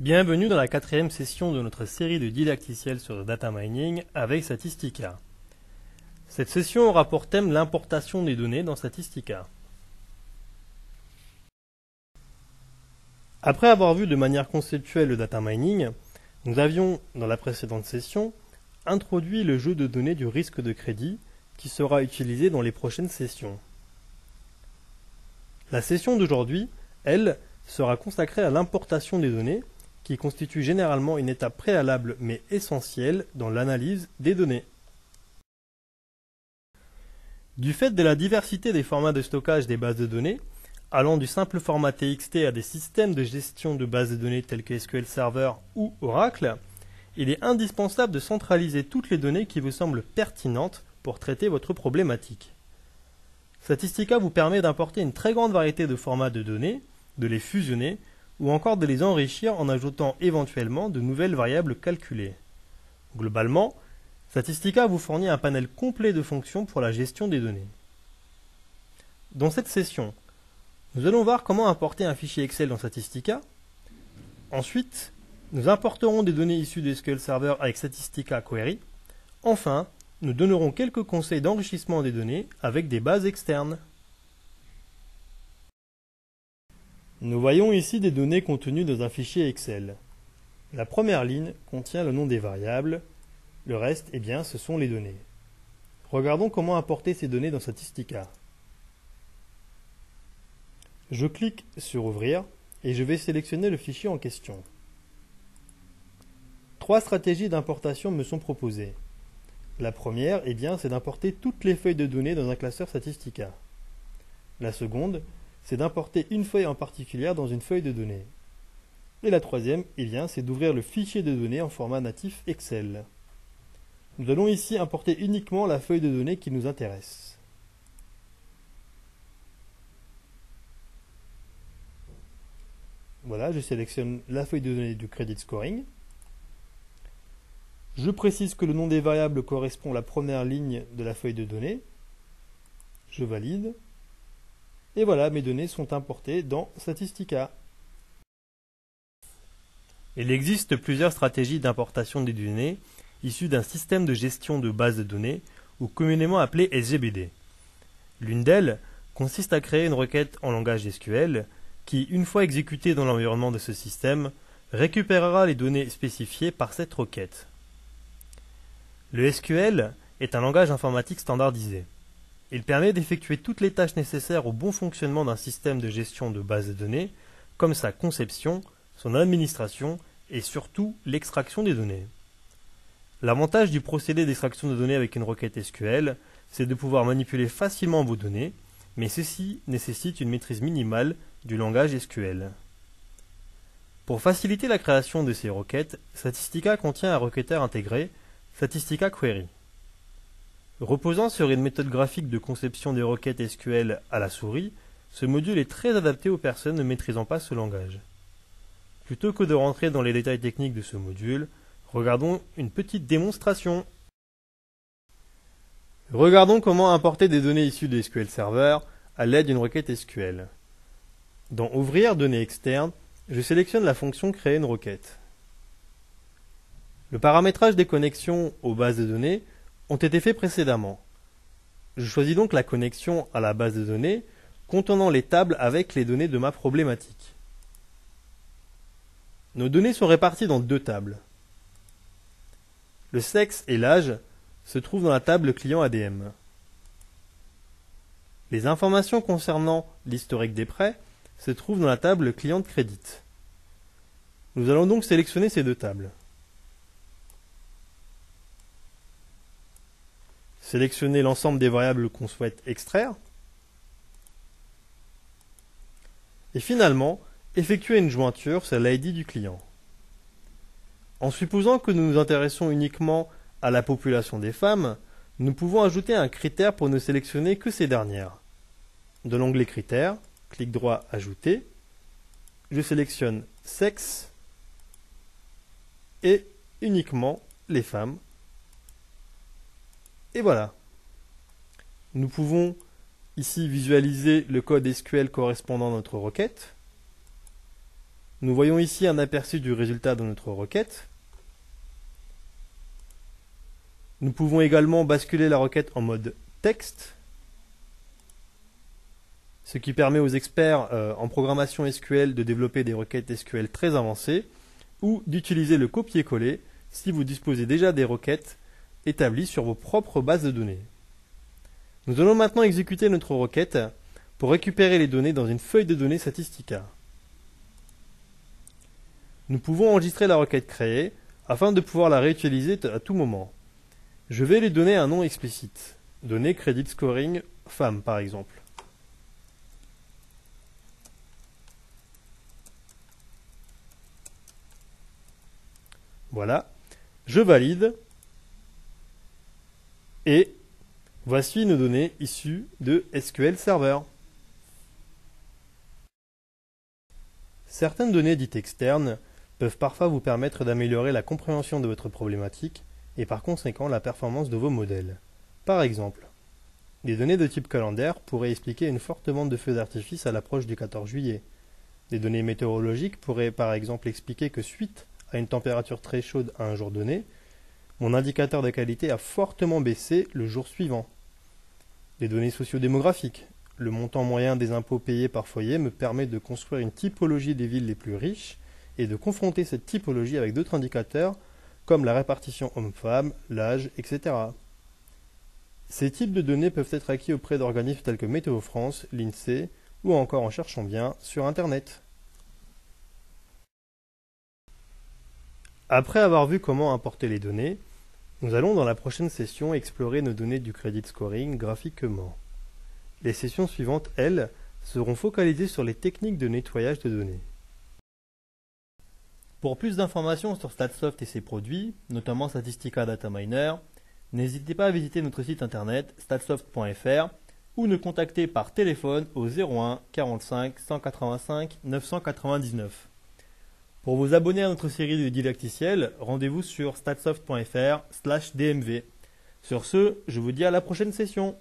Bienvenue dans la 4e session de notre série de didacticiels sur le data mining avec Statistica. Cette session aura pour thème l'importation des données dans Statistica. Après avoir vu de manière conceptuelle le data mining, nous avions, dans la précédente session, introduit le jeu de données du risque de crédit qui sera utilisé dans les prochaines sessions. La session d'aujourd'hui, elle, sera consacrée à l'importation des données qui constitue généralement une étape préalable mais essentielle dans l'analyse des données. Du fait de la diversité des formats de stockage des bases de données, allant du simple format TXT à des systèmes de gestion de bases de données tels que SQL Server ou Oracle, il est indispensable de centraliser toutes les données qui vous semblent pertinentes pour traiter votre problématique. Statistica vous permet d'importer une très grande variété de formats de données, de les fusionner, ou encore de les enrichir en ajoutant éventuellement de nouvelles variables calculées. Globalement, Statistica vous fournit un panel complet de fonctions pour la gestion des données. Dans cette session, nous allons voir comment importer un fichier Excel dans Statistica. Ensuite, nous importerons des données issues de SQL Server avec Statistica Query. Enfin, nous donnerons quelques conseils d'enrichissement des données avec des bases externes. Nous voyons ici des données contenues dans un fichier Excel. La première ligne contient le nom des variables, le reste, ce sont les données. Regardons comment importer ces données dans Statistica. Je clique sur Ouvrir et je vais sélectionner le fichier en question. 3 stratégies d'importation me sont proposées. La première, c'est d'importer toutes les feuilles de données dans un classeur Statistica. La seconde, c'est d'importer une feuille en particulier dans une feuille de données. Et la troisième, c'est d'ouvrir le fichier de données en format natif Excel. Nous allons ici importer uniquement la feuille de données qui nous intéresse. Voilà, je sélectionne la feuille de données du Credit Scoring. Je précise que le nom des variables correspond à la première ligne de la feuille de données. Je valide. Et voilà, mes données sont importées dans Statistica. Il existe plusieurs stratégies d'importation des données issues d'un système de gestion de base de données, ou communément appelé SGBD. L'une d'elles consiste à créer une requête en langage SQL qui, une fois exécutée dans l'environnement de ce système, récupérera les données spécifiées par cette requête. Le SQL est un langage informatique standardisé. Il permet d'effectuer toutes les tâches nécessaires au bon fonctionnement d'un système de gestion de base de données, comme sa conception, son administration et surtout l'extraction des données. L'avantage du procédé d'extraction de données avec une requête SQL, c'est de pouvoir manipuler facilement vos données, mais ceci nécessite une maîtrise minimale du langage SQL. Pour faciliter la création de ces requêtes, Statistica contient un requêteur intégré, Statistica Query. Reposant sur une méthode graphique de conception des requêtes SQL à la souris, ce module est très adapté aux personnes ne maîtrisant pas ce langage. Plutôt que de rentrer dans les détails techniques de ce module, regardons une petite démonstration. Regardons comment importer des données issues de SQL Server à l'aide d'une requête SQL. Dans Ouvrir données externes, je sélectionne la fonction Créer une requête. Le paramétrage des connexions aux bases de données ont été faits précédemment. Je choisis donc la connexion à la base de données contenant les tables avec les données de ma problématique. Nos données sont réparties dans 2 tables. Le sexe et l'âge se trouvent dans la table client ADM. Les informations concernant l'historique des prêts se trouvent dans la table client de crédit. Nous allons donc sélectionner ces 2 tables. Sélectionner l'ensemble des variables qu'on souhaite extraire. Et finalement, effectuer une jointure sur l'ID du client. En supposant que nous nous intéressons uniquement à la population des femmes, nous pouvons ajouter un critère pour ne sélectionner que ces dernières. De l'onglet Critères, clic droit Ajouter, je sélectionne Sexe et uniquement les femmes. Et voilà. Nous pouvons ici visualiser le code SQL correspondant à notre requête. Nous voyons ici un aperçu du résultat de notre requête. Nous pouvons également basculer la requête en mode texte, ce qui permet aux experts en programmation SQL de développer des requêtes SQL très avancées ou d'utiliser le copier-coller si vous disposez déjà des requêtes établies sur vos propres bases de données. Nous allons maintenant exécuter notre requête pour récupérer les données dans une feuille de données Statistica. Nous pouvons enregistrer la requête créée afin de pouvoir la réutiliser à tout moment. Je vais lui donner un nom explicite. Donner Credit Scoring femme par exemple. Voilà. Je valide. Et voici nos données issues de SQL Server. Certaines données dites externes peuvent parfois vous permettre d'améliorer la compréhension de votre problématique et par conséquent la performance de vos modèles. Par exemple, des données de type calendaire pourraient expliquer une forte vente de feux d'artifice à l'approche du 14 juillet. Des données météorologiques pourraient par exemple expliquer que suite à une température très chaude à un jour donné, mon indicateur de qualité a fortement baissé le jour suivant. Des données sociodémographiques. Le montant moyen des impôts payés par foyer me permet de construire une typologie des villes les plus riches et de confronter cette typologie avec d'autres indicateurs comme la répartition homme-femme, l'âge, etc. Ces types de données peuvent être acquis auprès d'organismes tels que Météo France, l'INSEE ou encore en cherchant bien sur Internet. Après avoir vu comment importer les données, nous allons dans la prochaine session explorer nos données du credit scoring graphiquement. Les sessions suivantes, elles, seront focalisées sur les techniques de nettoyage de données. Pour plus d'informations sur Statsoft et ses produits, notamment Statistica Data Miner, n'hésitez pas à visiter notre site internet statsoft.fr ou nous contacter par téléphone au 01 45 185 999. Pour vous abonner à notre série de didacticiels, rendez-vous sur statsoft.fr/dmv. Sur ce, je vous dis à la prochaine session.